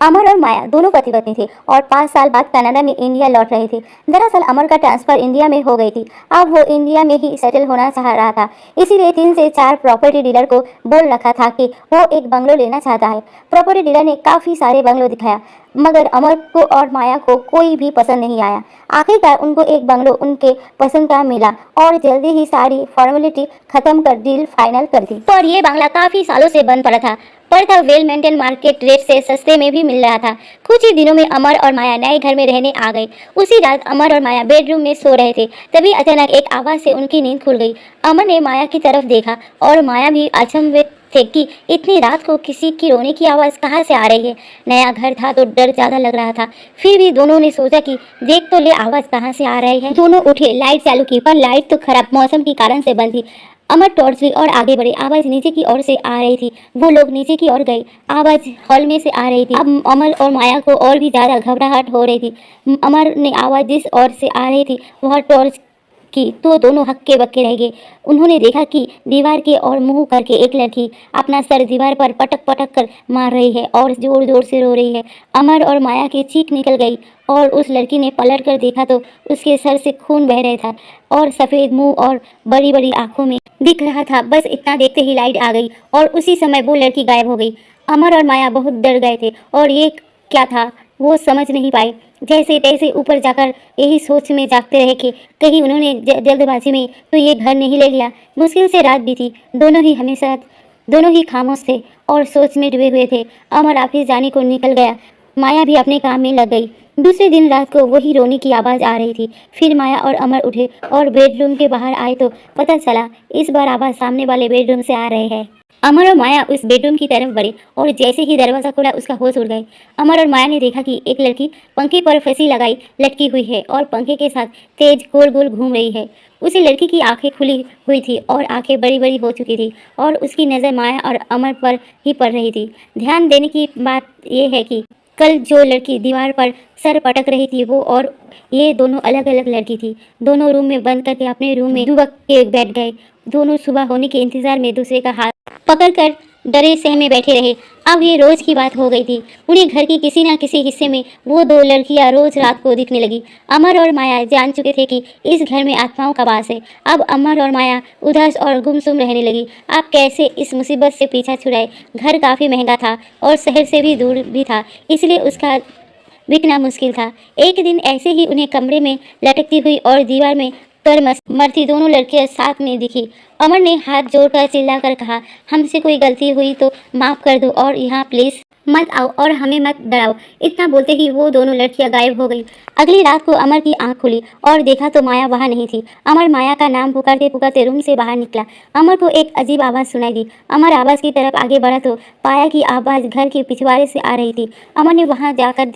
अमर और माया दोनों पति पत्नी थे और 5 साल बाद कनाडा में इंडिया लौट रहे थे। दरअसल अमर का ट्रांसफर इंडिया में हो गई थी। अब वो इंडिया में ही सेटल होना चाह रहा था। इसीलिए 3 से 4 प्रॉपर्टी डीलर को बोल रखा था कि वो एक बंगलो लेना चाहता है। प्रॉपर्टी डीलर ने काफ़ी सारे बंगलो दिखाया, मगर अमर को और माया को कोई भी पसंद नहीं आया। आखिरकार उनको एक बंगलो उनके पसंद का मिला और जल्दी ही सारी फॉर्मेलिटी खत्म कर डील फाइनल कर दी। और ये बंगला काफ़ी सालों से बंद पड़ा था, पर था वेल मेंटेन, मार्केट रेट से सस्ते में भी मिल रहा था। कुछ ही दिनों में अमर और माया नए घर में रहने आ गए। उसी रात अमर और माया बेडरूम में सो रहे थे, तभी अचानक एक आवाज़ से उनकी नींद खुल गई। अमर ने माया की तरफ देखा और माया भी अचंभित थे कि इतनी रात को किसी की रोने की आवाज़ कहाँ से आ रही है। नया घर था तो डर ज़्यादा लग रहा था, फिर भी दोनों ने सोचा कि देख तो ले आवाज़ कहाँ से आ रही है। दोनों उठे, लाइट चालू की, पर लाइट तो खराब मौसम के कारण से बंद थी। अमर टॉर्च ली और आगे बढ़े। आवाज़ नीचे की ओर से आ रही थी। वो लोग नीचे की ओर गए। आवाज़ हॉल में से आ रही थी। अब अमर और माया को और भी ज़्यादा घबराहट हो रही थी। अमर ने आवाज़ जिस ओर से आ रही थी वह टॉर्च की तो दोनों हक्के बक्के रह गए। उन्होंने देखा कि दीवार के ओर मुंह करके एक लड़की अपना सर दीवार पर पटक पटक कर मार रही है और जोर जोर से रो रही है। अमर और माया की चीख निकल गई और उस लड़की ने पलट कर देखा तो उसके सर से खून बह रहा था और सफ़ेद मुंह और बड़ी बड़ी आंखों में दिख रहा था। बस इतना देखते ही लाइट आ गई और उसी समय वो लड़की गायब हो गई। अमर और माया बहुत डर गए थे और ये क्या था वो समझ नहीं पाए। जैसे तैसे ऊपर जाकर यही सोच में जागते रहे कि कहीं उन्होंने जल्दबाजी में तो ये घर नहीं ले लिया। मुश्किल से रात बीती। दोनों ही खामोश थे और सोच में डूबे हुए थे। अमर ऑफिस जाने को निकल गया। माया भी अपने काम में लग गई। दूसरे दिन रात को वही रोने की आवाज़ आ रही थी। फिर माया और अमर उठे और बेडरूम के बाहर आए तो पता चला इस बार आवाज़ सामने वाले बेडरूम से आ रहे हैं। अमर और माया उस बेडरूम की तरफ बढ़े और जैसे ही दरवाज़ा खुला उसका होश उड़ गए। अमर और माया ने देखा कि एक लड़की पंखे पर फंसी लगाई लटकी हुई है और पंखे के साथ तेज गोल गोल घूम रही है। उसी लड़की की आंखें खुली हुई थी और आंखें बड़ी बड़ी हो चुकी थी और उसकी नज़र माया और अमर पर ही पड़ रही थी। ध्यान देने की बात यह है कि कल जो लड़की दीवार पर सर पटक रही थी वो और ये दोनों अलग अलग लड़की थी। दोनों रूम में बंद करके अपने रूम में दुबक के बैठ गए। दोनों सुबह होने के इंतजार में दूसरे का हाथ पकड़कर डरे सहमे बैठे रहे। अब ये रोज की बात हो गई थी। उन्हें घर की किसी न किसी हिस्से में वो दो लड़कियां रोज रात को दिखने लगी। अमर और माया जान चुके थे कि इस घर में आत्माओं का वास है। अब अमर और माया उदास और गुमसुम रहने लगी। अब कैसे इस मुसीबत से पीछा छुड़ाए। घर काफ़ी महंगा था और शहर से भी दूर भी था, इसलिए उसका बिकना मुश्किल था। एक दिन ऐसे ही उन्हें कमरे में लटकती हुई और दीवार में पर मरती दोनों लड़कियां साथ में दिखी। अमर ने हाथ जोड़कर चिल्लाकर कहा, हमसे कोई गलती हुई तो माफ़ कर दो और यहाँ प्लीज़ मत आओ और हमें मत डराओ। इतना बोलते ही वो दोनों लड़कियां गायब हो गई। अगली रात को अमर की आंख खुली और देखा तो माया वहाँ नहीं थी। अमर माया का नाम पुकारते पुकारते रूम से बाहर निकला। अमर को एक अजीब आवाज़ सुनाई दी। अमर आवाज़ की तरफ आगे बढ़ा तो पाया कि आवाज़ घर के पिछवाड़े से आ रही थी। अमर ने वहाँ जाकर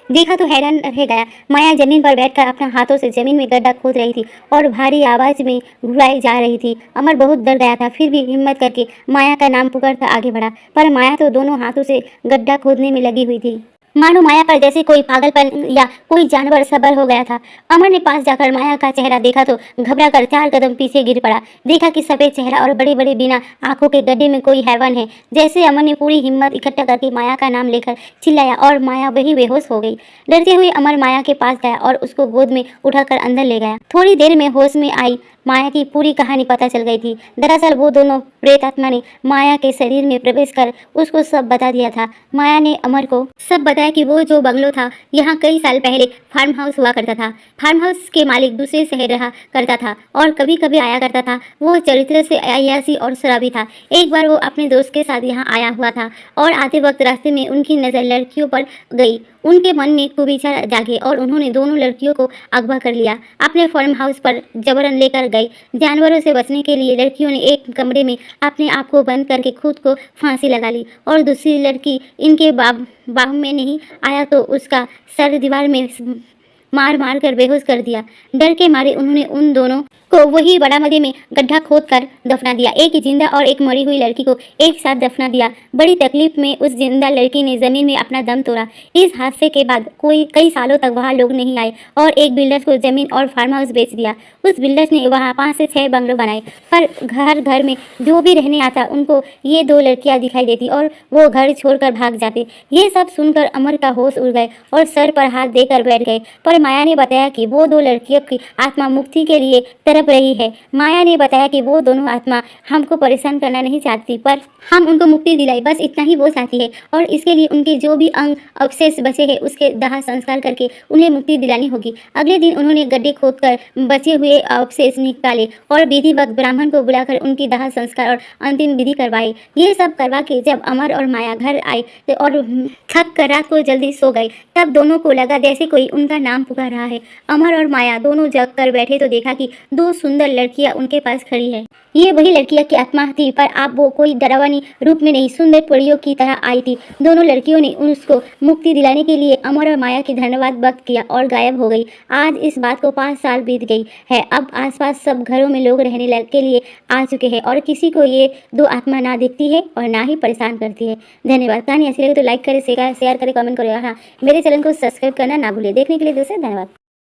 देखा तो हैरान रह गया। माया जमीन पर बैठकर अपने हाथों से जमीन में गड्ढा खोद रही थी और भारी आवाज़ में घुराई जा रही थी। अमर बहुत डर गया था, फिर भी हिम्मत करके माया का नाम पुकारता आगे बढ़ा, पर माया तो दोनों हाथों से गड्ढा खोदने में लगी हुई थी। मानो माया पर जैसे कोई पागलपन या कोई जानवर सबर हो गया था। अमर ने पास जाकर माया का चेहरा देखा तो घबरा कर 4 कदम पीछे गिर पड़ा। देखा कि सफ़ेद चेहरा और बड़े बड़े बिना आंखों के गड्ढे में कोई हैवान है। जैसे अमर ने पूरी हिम्मत इकट्ठा करके माया का नाम लेकर चिल्लाया और माया वही बेहोश हो गई। डरते हुए अमर माया के पास गया और उसको गोद में उठाकर अंदर ले गया। थोड़ी देर में होश में आई माया की पूरी कहानी पता चल गई थी। दरअसल वो दोनों प्रेत आत्मा ने माया के शरीर में प्रवेश कर उसको सब बता दिया था। माया ने अमर को सब बताया कि वो जो बंगलो था यहाँ कई साल पहले फार्म हाउस हुआ करता था। फार्म हाउस के मालिक दूसरे शहर रहा करता था और कभी कभी आया करता था। वो चरित्र से अयासी और शराबी था। एक बार वो अपने दोस्त के साथ यहाँ आया हुआ था और आते वक्त रास्ते में उनकी नज़र लड़कियों पर गई। उनके मन में कुविचार जागे और उन्होंने दोनों लड़कियों को अगवा कर लिया। अपने फार्म हाउस पर जबरन लेकर गए। जानवरों से बचने के लिए लड़कियों ने एक कमरे में अपने आप को बंद करके खुद को फांसी लगा ली और दूसरी लड़की इनके बाहों में नहीं आया तो उसका सर दीवार में मार मार कर बेहोश कर दिया। डर के मारे उन्होंने उन दोनों को वही बारामती में गड्ढा खोद कर दफना दिया। एक जिंदा और एक मरी हुई लड़की को एक साथ दफना दिया। बड़ी तकलीफ में उस जिंदा लड़की ने जमीन में अपना दम तोड़ा। इस हादसे के बाद कई सालों तक वहाँ लोग नहीं आए और एक बिल्डर को जमीन और फार्म हाउस बेच दिया। उस बिल्डर ने वहाँ 5 से 6 बंगलो बनाए, पर घर घर में जो भी रहने आता उनको ये 2 लड़कियाँ दिखाई देती और वो घर छोड़कर भाग जाते। ये सब सुनकर अमर का होश उड़ गए और सर पर हाथ देकर बैठ गए। पर माया ने बताया कि वो 2 लड़कियों की आत्मा मुक्ति के लिए तड़प रही है। माया ने बताया कि वो दोनों आत्मा हमको परेशान करना नहीं चाहती, पर हम उनको मुक्ति दिलाई, बस इतना ही वो चाहती है। और इसके लिए उनके जो भी अंग अवशेष बचे हैं उसके दाह संस्कार करके उन्हें मुक्ति दिलानी होगी। अगले दिन उन्होंने गड्ढे खोदकर बचे हुए अवशेष निकाले और विधिवत ब्राह्मण को बुलाकर उनकी दाह संस्कार और अंतिम विधि करवाई। ये सब करवा के जब अमर और माया घर आए और थक कर रात को जल्दी सो गए, तब दोनों को लगा जैसे कोई उनका नाम पुकार रहा है। अमर और माया दोनों जग कर बैठे तो देखा कि 2 सुंदर लड़कियां उनके पास खड़ी है। ये वही लड़कियां की आत्मा थी, पर अब वो कोई डरावनी रूप में नहीं, सुंदर परियों की तरह आई थी। दोनों लड़कियों ने उसको मुक्ति दिलाने के लिए अमर और माया की धन्यवाद व्यक्त किया और गायब हो गई। आज इस बात को 5 साल बीत गई है। अब आसपास सब घरों में लोग रहने के लिए आ चुके हैं और किसी को ये 2 आत्मा ना दिखती है और ना ही परेशान करती है। धन्यवाद। कहानी अच्छी लगे तो लाइक करें, शेयर करें, कमेंट करें। हाँ, मेरे चैनल को सब्सक्राइब करना ना भूलें। देखने के लिए दोस्तों धन्यवाद।